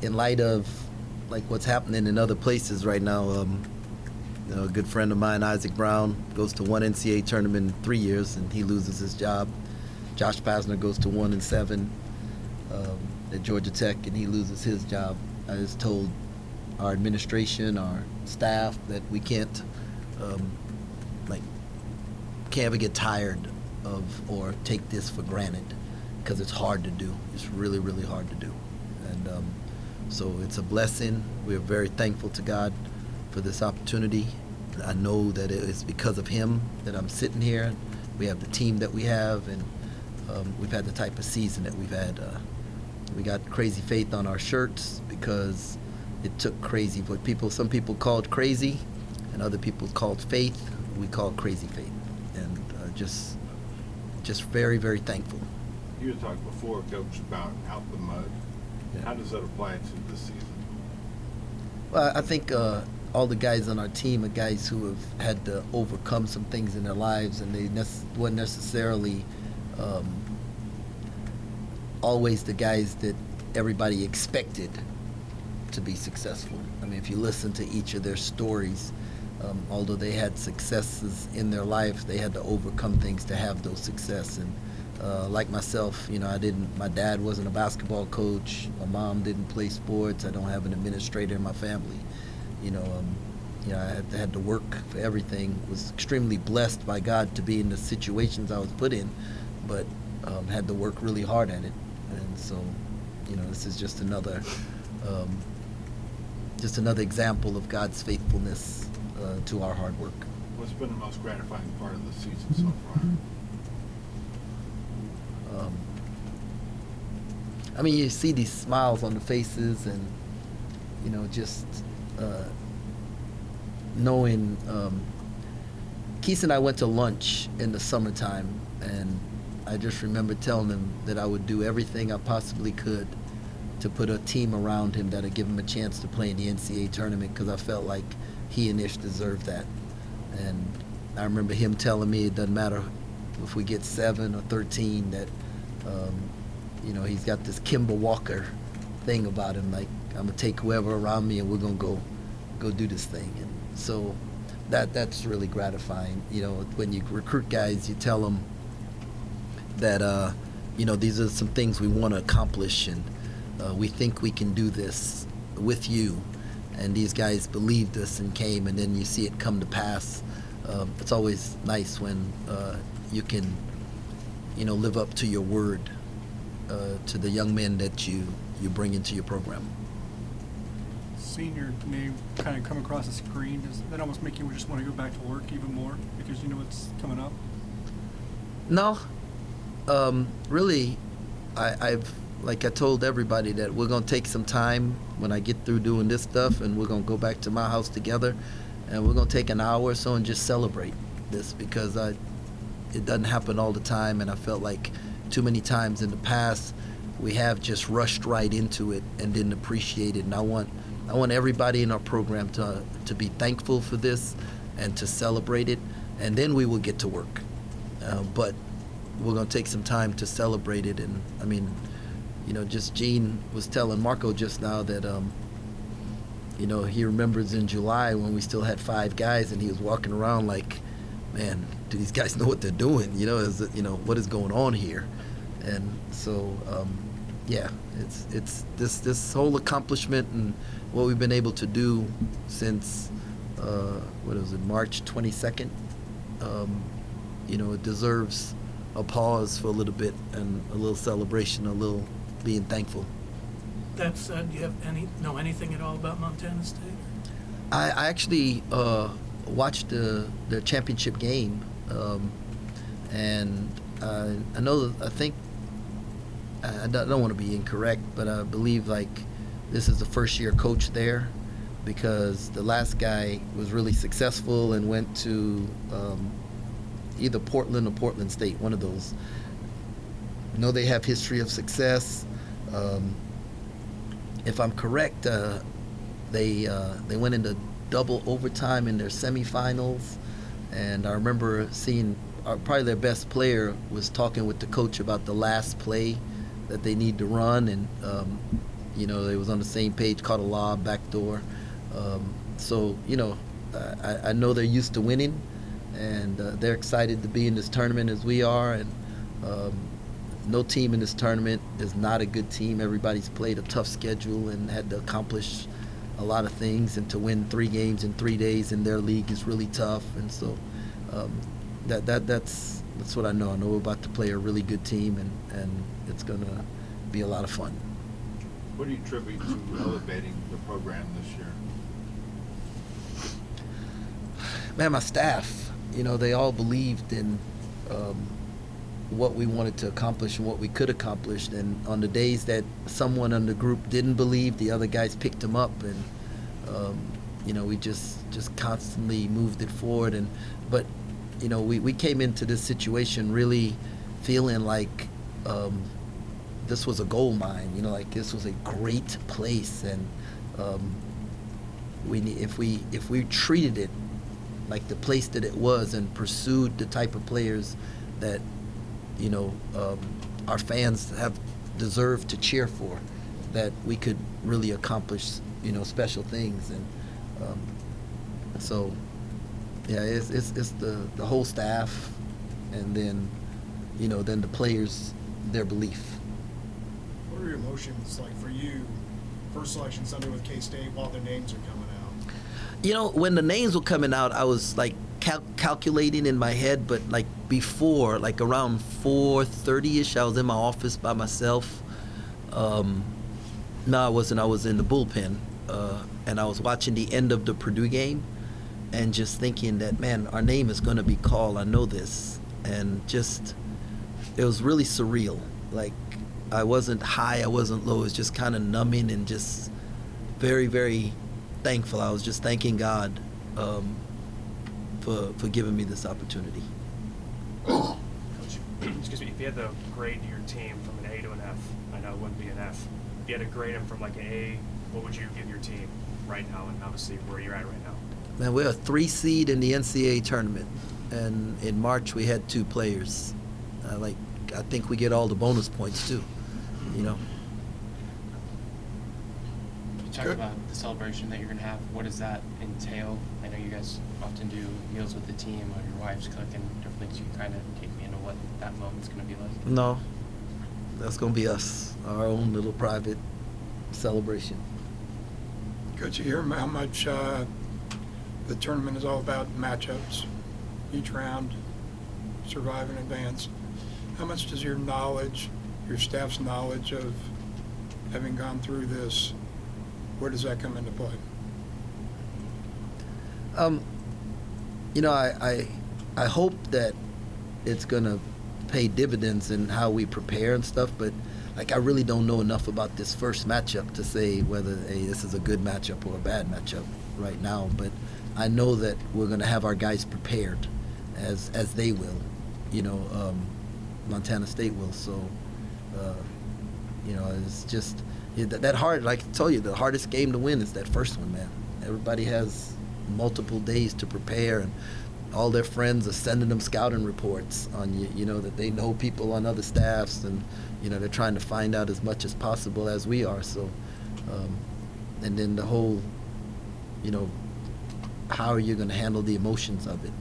in light of like what's happening in other places right now, a good friend of mine, Isaac Brown, goes to one NCAA tournament in 3 years and he loses his job. Josh Pazner goes to 1-7 at Georgia Tech and he loses his job. I just told our administration, our staff, that we can't ever get tired of or take this for granted, because it's hard to do. It's really, really hard to do. And so it's a blessing. We're very thankful to God for this opportunity. I know that it's because of him that I'm sitting here. We have the team that we have, and we've had the type of season that we've had. We got Crazy Faith on our shirts because it took crazy. What some people called crazy, and other people called faith. We called Crazy Faith, and just very, very thankful. You had talked before, Coach, about out the mud. Yeah. How does that apply to this season? Well, I think all the guys on our team are guys who have had to overcome some things in their lives, and they weren't necessarily always the guys that everybody expected to be successful. I mean, if you listen to each of their stories, although they had successes in their life, they had to overcome things to have those success. And like myself, my dad wasn't a basketball coach. My mom didn't play sports. I don't have an administrator in my family. I had to work for everything. Was extremely blessed by God to be in the situations I was put in, but had to work really hard at it. And so, this is just another example of God's faithfulness to our hard work. What's been the most gratifying part of the season so far? You see these smiles on the faces, and just knowing. Keith and I went to lunch in the summertime, and I just remember telling him that I would do everything I possibly could to put a team around him that would give him a chance to play in the NCAA tournament, because I felt like he and Ish deserved that. And I remember him telling me it doesn't matter if we get 7 or 13, that he's got this Kimball Walker thing about him, like, I'm gonna take whoever around me and we're gonna go do this thing. And so that's really gratifying. When you recruit guys, you tell them that these are some things we want to accomplish, and we think we can do this with you. And these guys believed us and came, and then you see it come to pass. It's always nice when you can, live up to your word to the young men that you bring into your program. Seeing your name kind of come across the screen, does that almost make you just want to go back to work even more because you know what's coming up? No. Really, I've like I told everybody that we're going to take some time when I get through doing this stuff, and we're going to go back to my house together, and we're going to take an hour or so and just celebrate this, because it doesn't happen all the time, and I felt like too many times in the past we have just rushed right into it and didn't appreciate it. And I want everybody in our program to be thankful for this and to celebrate it, and then we will get to work. But we're going to take some time to celebrate it. And just Gene was telling Marco just now that he remembers in July when we still had 5 guys, and he was walking around like, man, do these guys know what they're doing? What is going on here? And so it's this whole accomplishment and what we've been able to do since March 22nd. It deserves a pause for a little bit and a little celebration, a little being thankful. That said, do you know anything at all about Montana State? I actually watched the championship game, and I think I don't want to be incorrect, but I believe this is the first year coach there, because the last guy was really successful and went to either Portland or Portland State, one of those. They have history of success. If I'm correct, they went into double overtime in their semifinals, and I remember seeing probably their best player was talking with the coach about the last play that they need to run, and You know, they was on the same page, caught a lob, backdoor. So, you know, I know they're used to winning, and they're excited to be in this tournament as we are. And no team in this tournament is not a good team. Everybody's played a tough schedule and had to accomplish a lot of things, and to win 3 games in 3 days in their league is really tough. And so that's what I know. I know we're about to play a really good team, and it's going to be a lot of fun. What do you attribute to elevating the program this year? Man, my staff, you know, they all believed in what we wanted to accomplish and what we could accomplish. And on the days that someone in the group didn't believe, the other guys picked them up, and you know, we just constantly moved it forward. But you know, we came into this situation really feeling like this was a gold mine. You know, like this was a great place, and if we treated it like the place that it was and pursued the type of players that, you know, our fans have deserved to cheer for, that we could really accomplish, you know, special things. And so yeah, it's the whole staff, and then, you know, then the players, their belief. What are your emotions like for you, first selection Sunday with K-State while their names are coming out? You know, when the names were coming out, I was like calculating in my head, but like before, like around 4:30ish, I was in my office by myself. No, I wasn't. I was in the bullpen, and I was watching the end of the Purdue game, and just thinking that, man, our name is going to be called. I know this, and just it was really surreal. Like, I wasn't high, I wasn't low. It was just kind of numbing, and just very, very thankful. I was just thanking God for giving me this opportunity. Coach, excuse me, if you had to grade your team from an A to an F, I know it wouldn't be an F. If you had to grade them from like an A, what would you give your team right now, and obviously where you're at right now? Man, we're a 3 seed in the NCAA tournament, and in March we had 2 players. I think we get all the bonus points too, you know. You talk about the celebration that you're going to have. What does that entail? I know you guys often do meals with the team, or your wife's cooking, different things. You can kind of take me into what that moment's going to be like. No, that's going to be us, our own little private celebration. Could you hear how much the tournament is all about matchups, each round, survive in advance? How much does your knowledge, your staff's knowledge of having gone through this, where does that come into play? You know, I hope that it's going to pay dividends in how we prepare and stuff, but like, I really don't know enough about this first matchup to say whether, hey, this is a good matchup or a bad matchup right now. But I know that we're going to have our guys prepared as they will, you know, Montana State will. So, you know, it's just that hard. Like I told you, the hardest game to win is that first one, man. Everybody has multiple days to prepare, and all their friends are sending them scouting reports on you, you know, that they know people on other staffs, and, you know, they're trying to find out as much as possible as we are. So, and then the whole, you know, how are you going to handle the emotions of it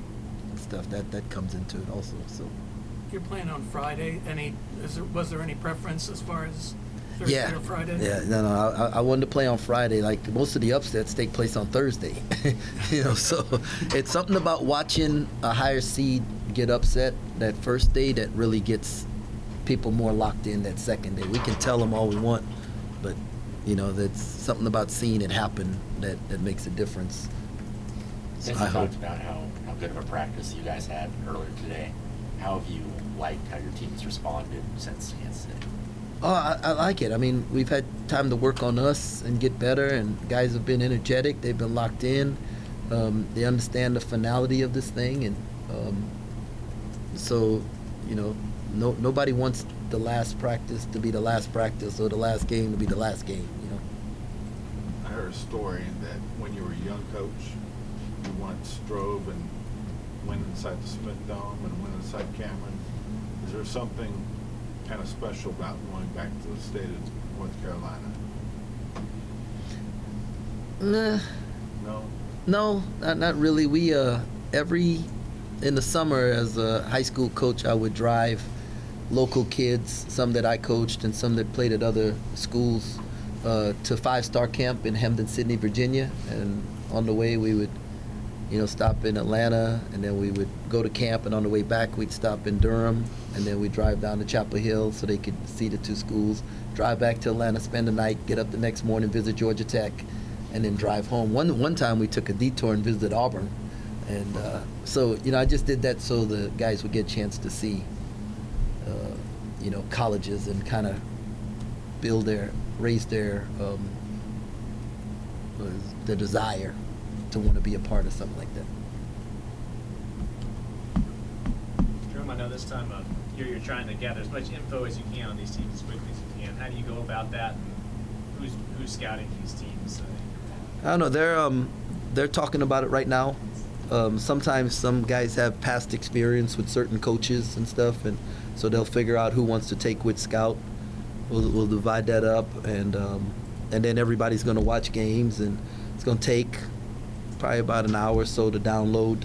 and stuff, that comes into it also. So You're playing on Friday. Was there any preference as far as Thursday or Friday? Yeah, no, I wanted to play on Friday. Like, most of the upsets take place on Thursday. You know, so it's something about watching a higher seed get upset that first day that really gets people more locked in that second day. We can tell them all we want, but, you know, that's something about seeing it happen that makes a difference. So Since you talked about how good of a practice you guys had earlier today, how have you liked how your team's responded since yesterday? Oh, I like it. I mean, we've had time to work on us and get better, and guys have been energetic. They've been locked in. They understand the finality of this thing, and so, you know, nobody wants the last practice to be the last practice or the last game to be the last game, you know. I heard a story that when you were a young coach, you once drove and went inside the Smith Dome and went inside Cameron. Is there something kind of special about going back to the state of North Carolina? Nah, No? no, not really. We in the summer as a high school coach, I would drive local kids, some that I coached and some that played at other schools, to five-star camp in Hampden, Sydney, Virginia. And on the way we would, stop in Atlanta, and then we would go to camp, and on the way back we'd stop in Durham, and then we'd drive down to Chapel Hill so they could see the two schools, drive back to Atlanta, spend the night, get up the next morning, visit Georgia Tech, and then drive home. One time we took a detour and visited Auburn. And so, I just did that so the guys would get a chance to see, colleges and kind of raise their desire to want to be a part of something like that. Jerome, I know this time of year you're trying to gather as much info as you can on these teams as quickly as you can. How do you go about that? And who's scouting these teams? I don't know. They're talking about it right now. Sometimes some guys have past experience with certain coaches and stuff, and so they'll figure out who wants to take which scout. We'll divide that up, and then everybody's going to watch games, and it's going to take probably about an hour or so to download,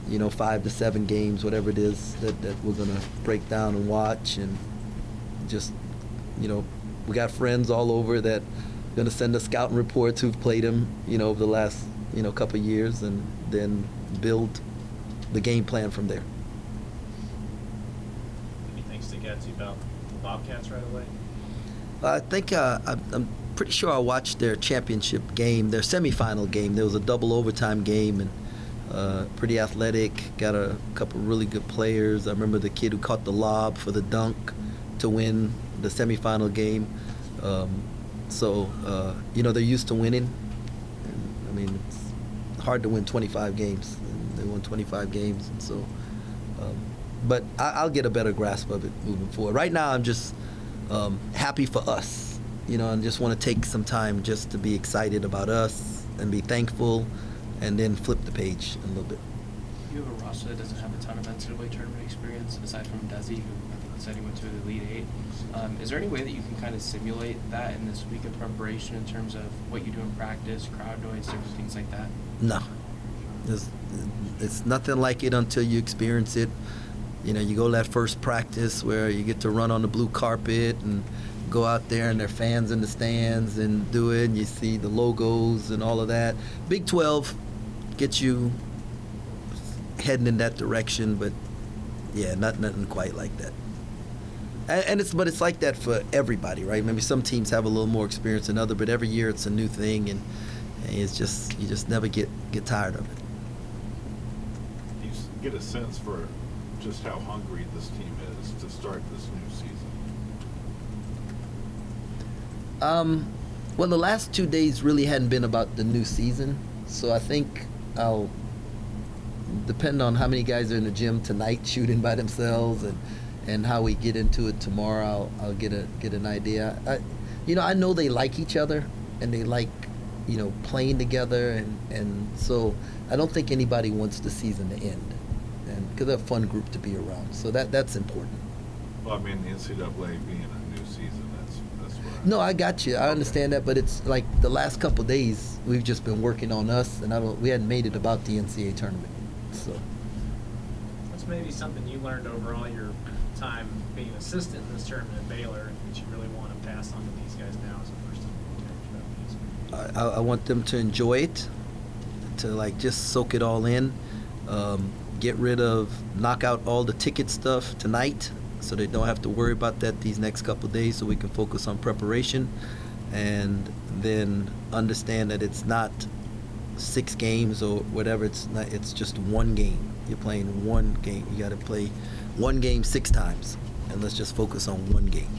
5 to 7 games, whatever it is that we're going to break down and watch, and just, we got friends all over that are going to send us scouting reports who've played them, over the last, couple of years, and then build the game plan from there. Anything stick out to you about the Wildcats right away? I think I'm pretty sure I watched their championship game, their semifinal game. There was a double overtime game, and pretty athletic. Got a couple really good players. I remember the kid who caught the lob for the dunk to win the semifinal game. So they're used to winning. I mean, it's hard to win 25 games. And they won 25 games, and so. But I'll get a better grasp of it moving forward. Right now, I'm just happy for us, and just want to take some time just to be excited about us and be thankful, and then flip the page a little bit. You have a roster that doesn't have a ton of NCAA tournament experience, aside from Desi, who I think said he went to the Elite Eight. Is there any way that you can kind of simulate that in this week of preparation in terms of what you do in practice, crowd noise, different things like that? No. It's nothing like it until you experience it. You go that first practice where you get to run on the blue carpet and go out there and there are fans in the stands and do it, and you see the logos and all of that. Big 12 gets you heading in that direction, but yeah, nothing quite like that. And it's like that for everybody, right? Maybe some teams have a little more experience than others, but every year it's a new thing, and it's just you just never get tired of it. You get a sense for just how hungry this team is to start this new season. Well, the last 2 days really hadn't been about the new season, so I think I'll depend on how many guys are in the gym tonight shooting by themselves, and how we get into it tomorrow. I'll get an idea. I know they like each other, and they like playing together, and so I don't think anybody wants the season to end, and because they're a fun group to be around. So that's important. Well, I mean, the NCAA being a new season, that's what No, I got you. I understand that, but it's like the last couple of days we've just been working on us, and we hadn't made it about the NCAA tournament. So What's maybe something you learned over all your time being an assistant in this tournament at Baylor that you really want to pass on to these guys now as a first-time coach? I want them to enjoy it, to just soak it all in, knock out all the ticket stuff tonight, so they don't have to worry about that these next couple of days, so we can focus on preparation, and then understand that it's not 6 games or whatever. It's just one game. You're playing one game. You got to play one game 6 times, and let's just focus on one game.